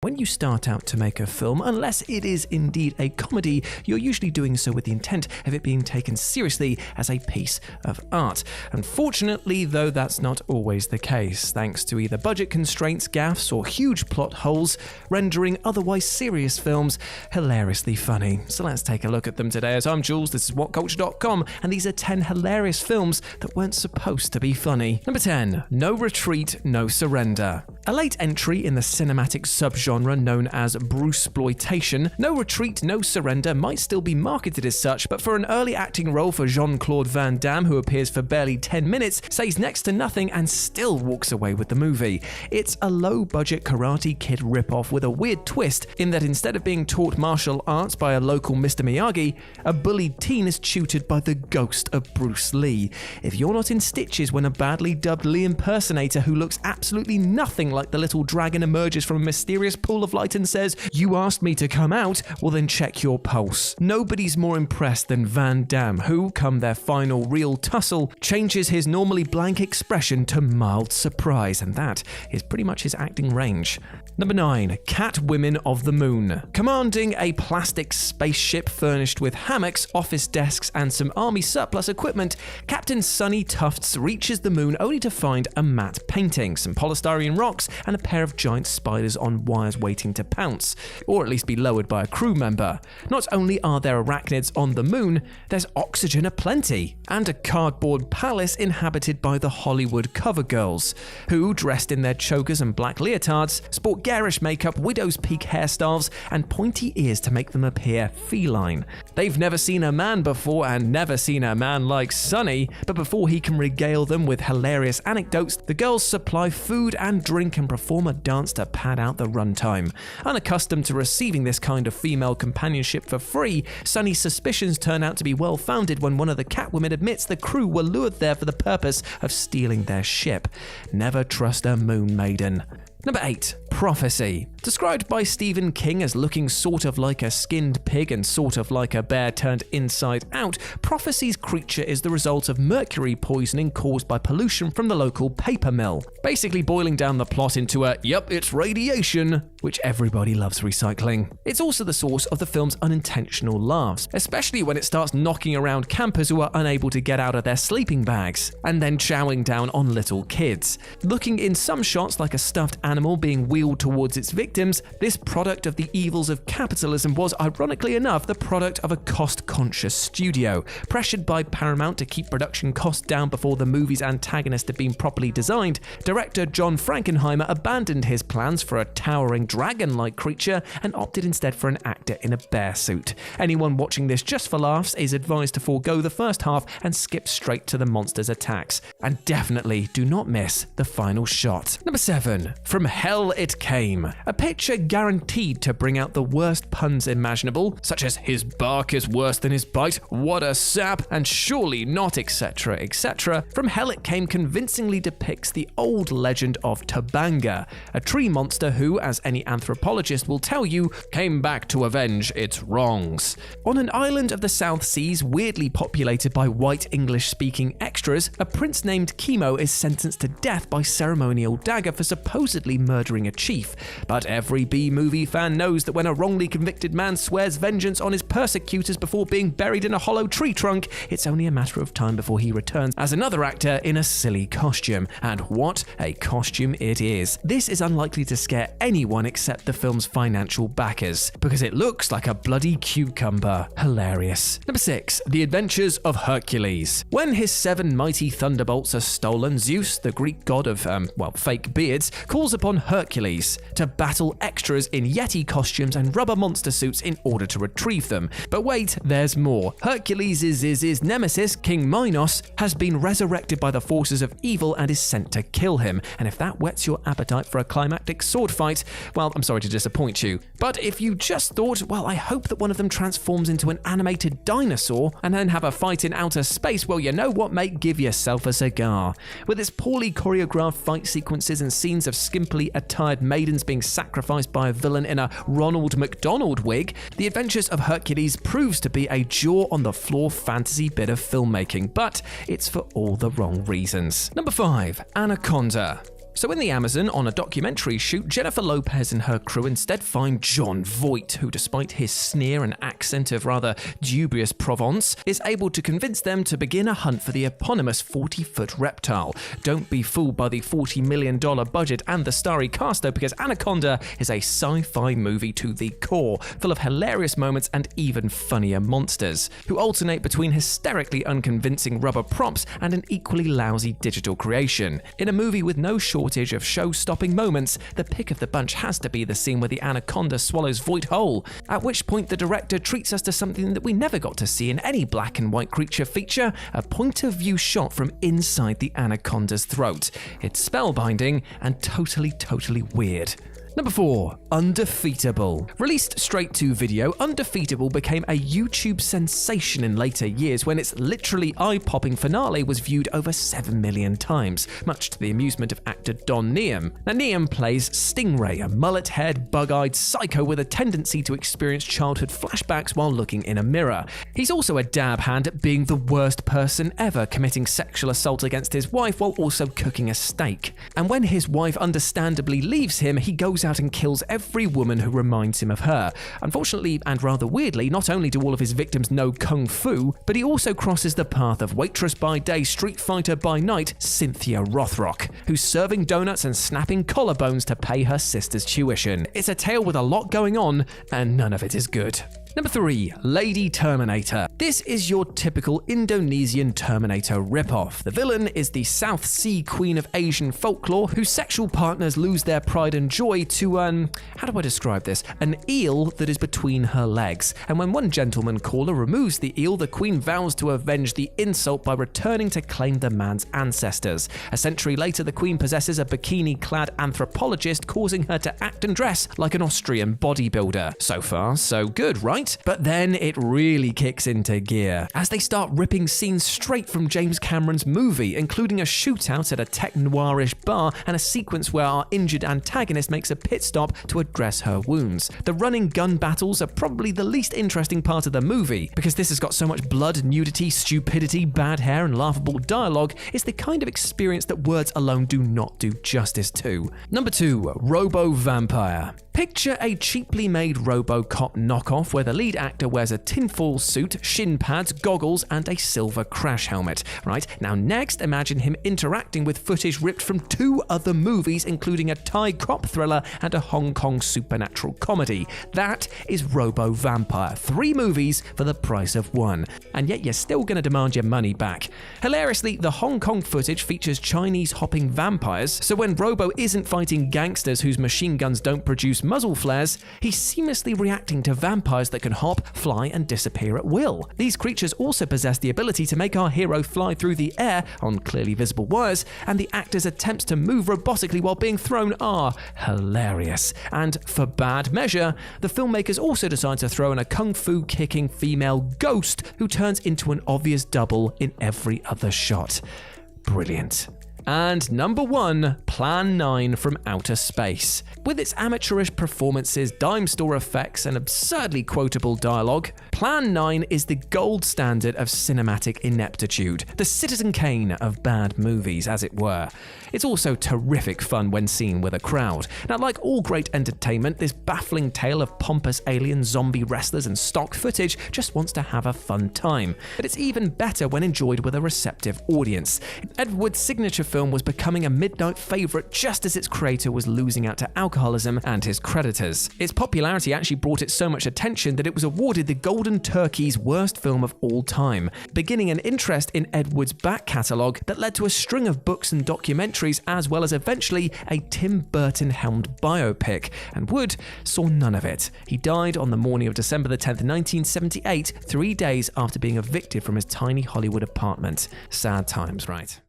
When you start out to make a film, unless it is indeed a comedy, you're usually doing so with the intent of it being taken seriously as a piece of art. Unfortunately, though, that's not always the case, thanks to either budget constraints, gaffes, or huge plot holes, rendering otherwise serious films hilariously funny. So let's take a look at them today. As I'm Jules, this is Whatculture.com, and these are 10 hilarious films that weren't supposed to be funny. Number 10. No Retreat, No Surrender. A late entry in the cinematic subgenre known as Bruceploitation, No Retreat, No Surrender might still be marketed as such, but for an early acting role for Jean-Claude Van Damme, who appears for barely 10 minutes, says next to nothing, and still walks away with the movie. It's a low-budget Karate Kid ripoff with a weird twist in that instead of being taught martial arts by a local Mr. Miyagi, a bullied teen is tutored by the ghost of Bruce Lee. If you're not in stitches when a badly dubbed Lee impersonator who looks absolutely nothing like the little dragon emerges from a mysterious pool of light and says, "You asked me to come out," well then check your pulse. Nobody's more impressed than Van Damme, who, come their final real tussle, changes his normally blank expression to mild surprise, and that is pretty much his acting range. Number 9. Catwomen of the Moon. Commanding a plastic spaceship furnished with hammocks, office desks, and some army surplus equipment, Captain Sonny Tufts reaches the moon only to find a matte painting, some polystyrene rocks, and a pair of giant spiders on wires waiting to pounce, or at least be lowered by a crew member. Not only are there arachnids on the moon, there's oxygen aplenty, and a cardboard palace inhabited by the Hollywood cover girls, who, dressed in their chokers and black leotards, sport garish makeup, widow's peak hairstyles, and pointy ears to make them appear feline. They've never seen a man before and never seen a man like Sonny, but before he can regale them with hilarious anecdotes, the girls supply food and drink and perform a dance to pad out the runtime. Unaccustomed to receiving this kind of female companionship for free, Sonny's suspicions turn out to be well-founded when one of the Catwomen admits the crew were lured there for the purpose of stealing their ship. Never trust a moon maiden. Number 8. Prophecy. Described by Stephen King as looking sort of like a skinned pig and sort of like a bear turned inside out, Prophecy's creature is the result of mercury poisoning caused by pollution from the local paper mill. Basically boiling down the plot into a, yep, it's radiation, which everybody loves recycling. It's also the source of the film's unintentional laughs, especially when it starts knocking around campers who are unable to get out of their sleeping bags, and then chowing down on little kids. Looking in some shots like a stuffed animal being wheeled towards its victims, this product of the evils of capitalism was, ironically enough, the product of a cost-conscious studio. Pressured by Paramount to keep production costs down before the movie's antagonist had been properly designed, director John Frankenheimer abandoned his plans for a towering dragon-like creature and opted instead for an actor in a bear suit. Anyone watching this just for laughs is advised to forego the first half and skip straight to the monster's attacks. And definitely do not miss the final shot. Number 7. From Hell It Came. A picture guaranteed to bring out the worst puns imaginable, such as "his bark is worse than his bite," "what a sap," and "surely not," etc., etc. From Hell It Came convincingly depicts the old legend of Tabanga, a tree monster who, as any anthropologist will tell you, came back to avenge its wrongs. On an island of the South Seas, weirdly populated by white English-speaking extras, a prince named Chemo is sentenced to death by ceremonial dagger for supposedly murdering a chief. But every B-movie fan knows that when a wrongly convicted man swears vengeance on his persecutors before being buried in a hollow tree trunk, it's only a matter of time before he returns as another actor in a silly costume. And what a costume it is. This is unlikely to scare anyone except the film's financial backers, because it looks like a bloody cucumber. Hilarious. Number 6. The Adventures of Hercules. When his 7 mighty thunderbolts are stolen, Zeus, the Greek god of, fake beards, calls upon Hercules to battle extras in Yeti costumes and rubber monster suits in order to retrieve them. But wait, there's more. Hercules' nemesis, King Minos, has been resurrected by the forces of evil and is sent to kill him. And if that whets your appetite for a climactic sword fight, well, I'm sorry to disappoint you. But if you just thought, well, I hope that one of them transforms into an animated dinosaur and then have a fight in outer space, well, you know what, mate? Give yourself a cigar. With its poorly choreographed fight sequences and scenes of skimpily attired maidens being sacrificed by a villain in a Ronald McDonald wig, The Adventures of Hercules proves to be a jaw-on-the-floor fantasy bit of filmmaking, but it's for all the wrong reasons. Number 5. Anaconda. So in the Amazon, on a documentary shoot, Jennifer Lopez and her crew instead find John Voight, who despite his sneer and accent of rather dubious Provence, is able to convince them to begin a hunt for the eponymous 40-foot reptile. Don't be fooled by the $40 million budget and the starry cast though, because Anaconda is a sci-fi movie to the core, full of hilarious moments and even funnier monsters, who alternate between hysterically unconvincing rubber props and an equally lousy digital creation. In a movie with no shortage of show-stopping moments, the pick of the bunch has to be the scene where the Anaconda swallows Voight whole, at which point the director treats us to something that we never got to see in any black and white creature feature, a point-of-view shot from inside the Anaconda's throat. It's spellbinding and totally weird. Number 4. Undefeatable. Released straight to video, Undefeatable became a YouTube sensation in later years when its literally eye-popping finale was viewed over 7 million times, much to the amusement of actor Don Neum. Now, Neum plays Stingray, a mullet-haired, bug-eyed psycho with a tendency to experience childhood flashbacks while looking in a mirror. He's also a dab hand at being the worst person ever, committing sexual assault against his wife while also cooking a steak. And when his wife understandably leaves him, he goes out and kills every woman who reminds him of her. Unfortunately, and rather weirdly, not only do all of his victims know kung fu, but he also crosses the path of waitress by day, street fighter by night, Cynthia Rothrock, who's serving donuts and snapping collarbones to pay her sister's tuition. It's a tale with a lot going on, and none of it is good. Number 3. Lady Terminator. This is your typical Indonesian Terminator ripoff. The villain is the South Sea queen of Asian folklore, whose sexual partners lose their pride and joy to how do I describe this? An eel that is between her legs. And when one gentleman caller removes the eel, the queen vows to avenge the insult by returning to claim the man's ancestors. A century later, the queen possesses a bikini-clad anthropologist, causing her to act and dress like an Austrian bodybuilder. So far, so good, right? But then it really kicks into gear, as they start ripping scenes straight from James Cameron's movie, including a shootout at a tech-noirish bar and a sequence where our injured antagonist makes a pit stop to address her wounds. The running gun battles are probably the least interesting part of the movie, because this has got so much blood, nudity, stupidity, bad hair, and laughable dialogue. It's the kind of experience that words alone do not do justice to. Number 2. Robo Vampire. Picture a cheaply made RoboCop knockoff where the lead actor wears a tinfoil suit, shin pads, goggles, and a silver crash helmet. Right, now next imagine him interacting with footage ripped from 2 other movies, including a Thai cop thriller and a Hong Kong supernatural comedy. That is Robo Vampire. 3 movies for the price of 1. And yet you're still going to demand your money back. Hilariously, the Hong Kong footage features Chinese hopping vampires, so when Robo isn't fighting gangsters whose machine guns don't produce muzzle flares, he's seamlessly reacting to vampires that can hop, fly, and disappear at will. These creatures also possess the ability to make our hero fly through the air on clearly visible wires, and the actor's attempts to move robotically while being thrown are hilarious. And for bad measure, the filmmakers also decide to throw in a kung fu kicking female ghost who turns into an obvious double in every other shot. Brilliant. And number 1, Plan 9 from Outer Space. With its amateurish performances, dime store effects, and absurdly quotable dialogue, Plan 9 is the gold standard of cinematic ineptitude, the Citizen Kane of bad movies, as it were. It's also terrific fun when seen with a crowd. Now, like all great entertainment, this baffling tale of pompous aliens, zombie wrestlers, and stock footage just wants to have a fun time. But it's even better when enjoyed with a receptive audience. Ed Wood's signature film was becoming a midnight favorite just as its creator was losing out to alcoholism and his creditors. Its popularity actually brought it so much attention that it was awarded the Golden Turkey's worst film of all time, beginning an interest in Ed Wood's back catalogue that led to a string of books and documentaries, as well as eventually a Tim Burton-helmed biopic, and Wood saw none of it. He died on the morning of December the 10th, 1978, 3 days after being evicted from his tiny Hollywood apartment. Sad times, right?